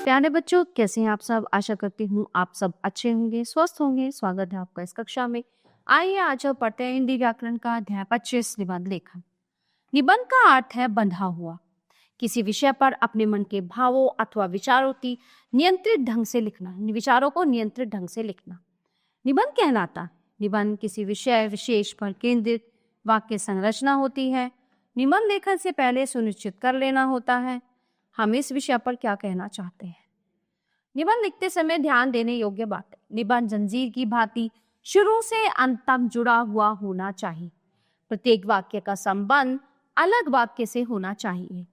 प्यारे बच्चों, कैसे हैं आप सब। आशा करती हूँ आप सब अच्छे होंगे, स्वस्थ होंगे। स्वागत है आपका इस कक्षा में। आइए आज हम पढ़ते हैं हिंदी व्याकरण का अध्याय 25 निबंध लेखन। निबंध का अर्थ है बंधा हुआ। किसी विषय पर अपने मन के भावों अथवा विचारों की नियंत्रित ढंग से लिखना, विचारों को नियंत्रित ढंग से लिखना निबंध कहलाता। निबंध किसी विषय विशेष पर केंद्रित वाक्य संरचना होती है। निबंध लेखन से पहले सुनिश्चित कर लेना होता है हम इस विषय पर क्या कहना चाहते हैं। निबंध लिखते समय ध्यान देने योग्य बातें। निबंध जंजीर की भांति शुरू से अंत तक जुड़ा हुआ होना चाहिए। प्रत्येक वाक्य का संबंध अलग वाक्य से होना चाहिए।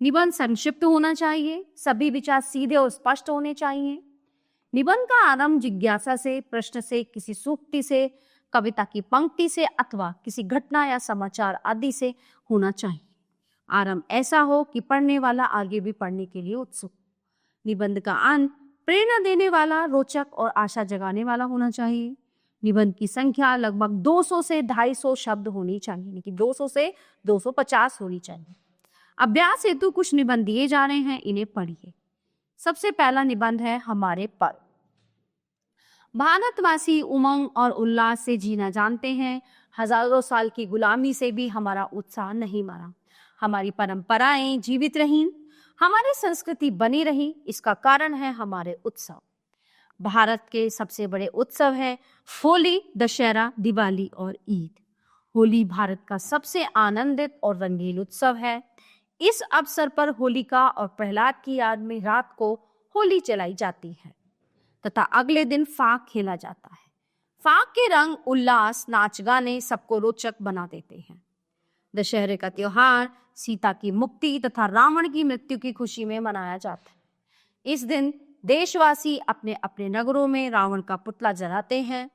निबंध संक्षिप्त होना चाहिए। सभी विचार सीधे और स्पष्ट होने चाहिए। निबंध का आरंभ जिज्ञासा से, प्रश्न से, किसी सूक्ति से, कविता की पंक्ति से अथवा किसी घटना या समाचार आदि से होना चाहिए। आरंभ ऐसा हो कि पढ़ने वाला आगे भी पढ़ने के लिए उत्सुक। निबंध का अंत प्रेरणा देने वाला, रोचक और आशा जगाने वाला होना चाहिए। निबंध की संख्या लगभग 200 से 250 शब्द होनी चाहिए, यानी कि 200 से 250 होनी चाहिए। अभ्यास हेतु कुछ निबंध दिए जा रहे हैं, इन्हें पढ़िए। सबसे पहला निबंध है हमारे पर्व। भारतवासी उमंग और उल्लास से जीना जानते हैं। हजारों साल की गुलामी से भी हमारा उत्साह नहीं मरा। हमारी परंपराएं जीवित रहीं, हमारी संस्कृति बनी रही। इसका कारण है हमारे उत्सव। भारत के सबसे बड़े उत्सव है होली, दशहरा, दिवाली और ईद। होली भारत का सबसे आनंदित और रंगीन उत्सव है। इस अवसर पर होलिका और प्रहलाद की याद में रात को होली जलाई जाती है तथा अगले दिन फाग खेला जाता है। फाग के रंग, उल्लास, नाच गाने सबको रोचक बना देते हैं। दशहरे का त्योहार सीता की मुक्ति तथा रावण की मृत्यु की खुशी में मनाया जाता है। इस दिन देशवासी अपने अपने नगरों में रावण का पुतला जलाते हैं।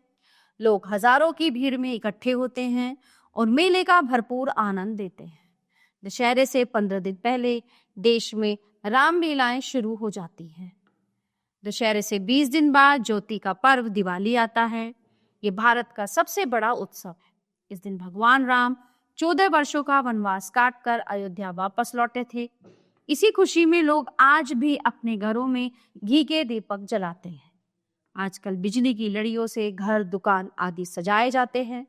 लोग हजारों की भीड़ में इकट्ठे होते हैं और मेले का भरपूर आनंद लेते हैं। दशहरे से 15 दिन पहले देश में रामलीलाएं शुरू हो जाती हैं। दशहरे से 20 दिन बाद ज्योति का पर्व दिवाली आता है। ये भारत का सबसे बड़ा उत्सव है। इस दिन भगवान राम 14 वर्षों का वनवास काटकर अयोध्या वापस लौटे थे। इसी खुशी में लोग आज भी अपने घरों में घी के दीपक जलाते हैं। आजकल बिजली की लड़ियों से घर, दुकान आदि सजाए जाते हैं।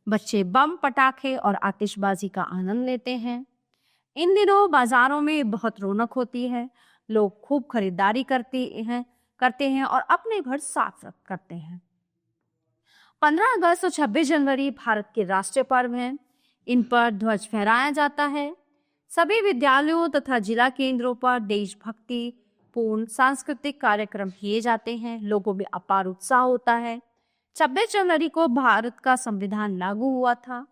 बच्चे बम, पटाखे और आतिशबाजी का आनंद लेते हैं। इन दिनों बाजारों में बहुत रौनक होती है। लोग खूब खरीदारी करते हैं और अपने घर साफ करते हैं। 15 अगस्त और 26 जनवरी भारत के राष्ट्रीय पर्व हैं। इन पर ध्वज फहराया जाता है। सभी विद्यालयों तथा जिला केंद्रों पर देशभक्ति पूर्ण सांस्कृतिक कार्यक्रम किए जाते हैं। लोगों में अपार उत्साह होता है। 26 जनवरी को भारत का संविधान लागू हुआ था।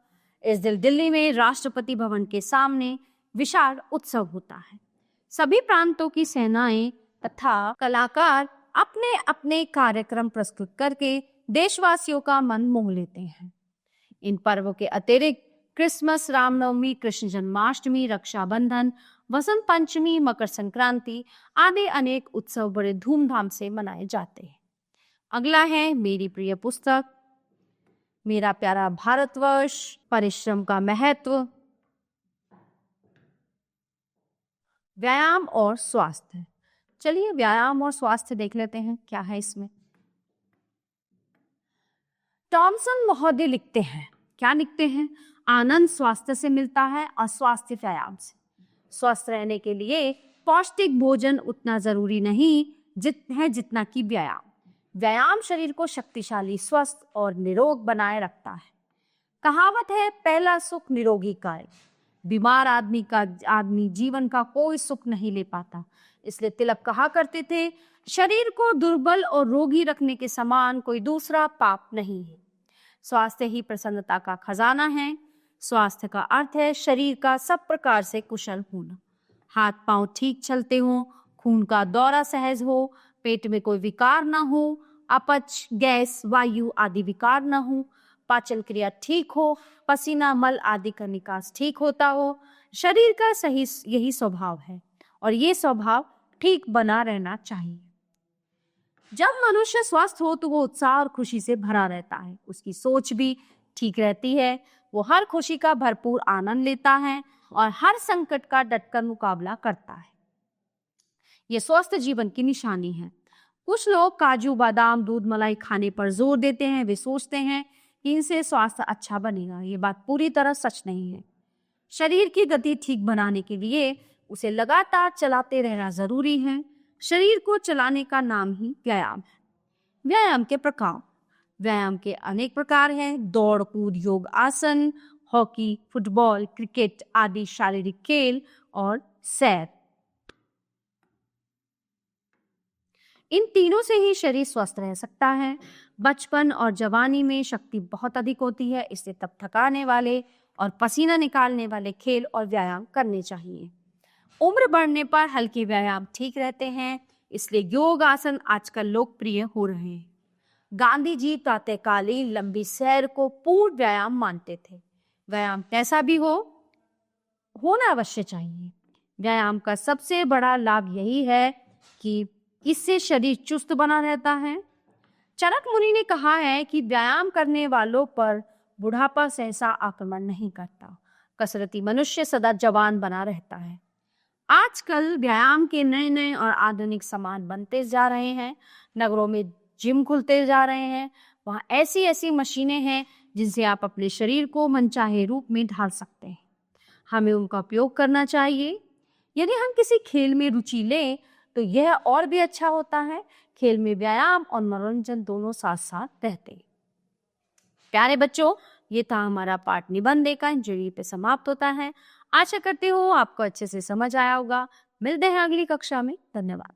इस दिन दिल्ली में राष्ट्रपति भवन के सामने विशाल उत्सव होता है। सभी प्रांतों की सेनाएं तथा कलाकार अपने अपने कार्यक्रम प्रस्तुत करके देशवासियों का मन मोह लेते हैं। इन पर्वों के अतिरिक्त क्रिसमस, रामनवमी, कृष्ण जन्माष्टमी, रक्षाबंधन, वसंत पंचमी, मकर संक्रांति आदि अनेक उत्सव बड़े धूमधाम से मनाए जाते हैं। अगला है मेरी प्रिय पुस्तक मेरा प्यारा भारतवर्ष, परिश्रम का महत्व, व्यायाम और स्वास्थ्य। चलिए व्यायाम और स्वास्थ्य देख लेते हैं क्या है इसमें। टॉमसन महोदय लिखते हैं, क्या लिखते हैं? आनंद स्वास्थ्य से मिलता है और स्वास्थ्य व्यायाम से। स्वस्थ रहने के लिए पौष्टिक भोजन उतना जरूरी नहीं जितना कि व्यायाम। व्यायाम शरीर को शक्तिशाली, स्वस्थ और निरोग बनाए रखता है। कहावत है, पहला सुख निरोगी काया। बीमार आदमी जीवन का कोई सुख नहीं ले पाता। इसलिए तिलक कहा करते थे, शरीर को दुर्बल और रोगी रखने के समान कोई दूसरा पाप नहीं है। स्वास्थ्य ही प्रसन्नता का खजाना है। स्वास्थ्य का अर्थ है शरीर का सब प्रकार से कुशल होना। हाथ पांव ठीक चलते हो, खून का दौरा सहज हो, पेट में कोई विकार ना हो, अपच, गैस, वायु आदि विकार ना हो, पाचन क्रिया ठीक हो, पसीना, मल आदि का निकास ठीक होता हो। शरीर का सही यही स्वभाव है और ये स्वभाव ठीक बना रहना चाहिए। जब मनुष्य स्वस्थ हो तो वो उत्साह और खुशी से भरा रहता है। उसकी सोच भी ठीक रहती है। वो हर खुशी का भरपूर आनंद लेता है और हर संकट का डटकर मुकाबला करता है। ये स्वस्थ जीवन की निशानी है। कुछ लोग काजू बादाम दूध मलाई खाने पर जोर देते हैं। वे सोचते हैं कि इनसे स्वास्थ्य अच्छा बनेगा। ये बात पूरी तरह सच नहीं है। शरीर की गति ठीक बनाने के लिए उसे लगातार चलाते रहना जरूरी है। शरीर को चलाने का नाम ही व्यायाम है। व्यायाम के प्रकार। व्यायाम के अनेक प्रकार हैं। दौड़ कूद योग आसन हॉकी फुटबॉल क्रिकेट आदि शारीरिक खेल और सैर, इन तीनों से ही शरीर स्वस्थ रह सकता है। बचपन और जवानी में शक्ति बहुत अधिक होती है, इसलिए तब थकाने वाले और पसीना निकालने वाले खेल और व्यायाम करने चाहिए। उम्र बढ़ने पर हल्के व्यायाम ठीक रहते हैं, इसलिए योग आसन आजकल लोकप्रिय हो रहे हैं। गांधी जी प्रातःकालीन लंबी सैर को पूर्ण व्यायाम मानते थे। व्यायाम कैसा भी होना अवश्य चाहिए। व्यायाम का सबसे बड़ा लाभ यही है कि इससे शरीर चुस्त बना रहता है। चरक मुनि ने कहा है कि व्यायाम करने वालों पर बुढ़ापा सहसा आक्रमण नहीं करता। कसरती मनुष्य सदा जवान बना रहता है। आजकल व्यायाम के नए नए और आधुनिक सामान बनते जा रहे हैं। नगरों में जिम खुलते जा रहे हैं। वहाँ ऐसी ऐसी मशीनें हैं जिनसे आप अपने शरीर को मनचाहे रूप में ढाल सकते हैं। हमें उनका उपयोग करना चाहिए। यदि हम किसी खेल में रुचि लें तो यह और भी अच्छा होता है। खेल में व्यायाम और मनोरंजन दोनों साथ साथ रहते हैं। प्यारे बच्चों, ये था हमारा पाठ निबंध का इंजरी पे समाप्त होता है। आशा करती हूँ आपको अच्छे से समझ आया होगा। मिलते हैं अगली कक्षा में। धन्यवाद।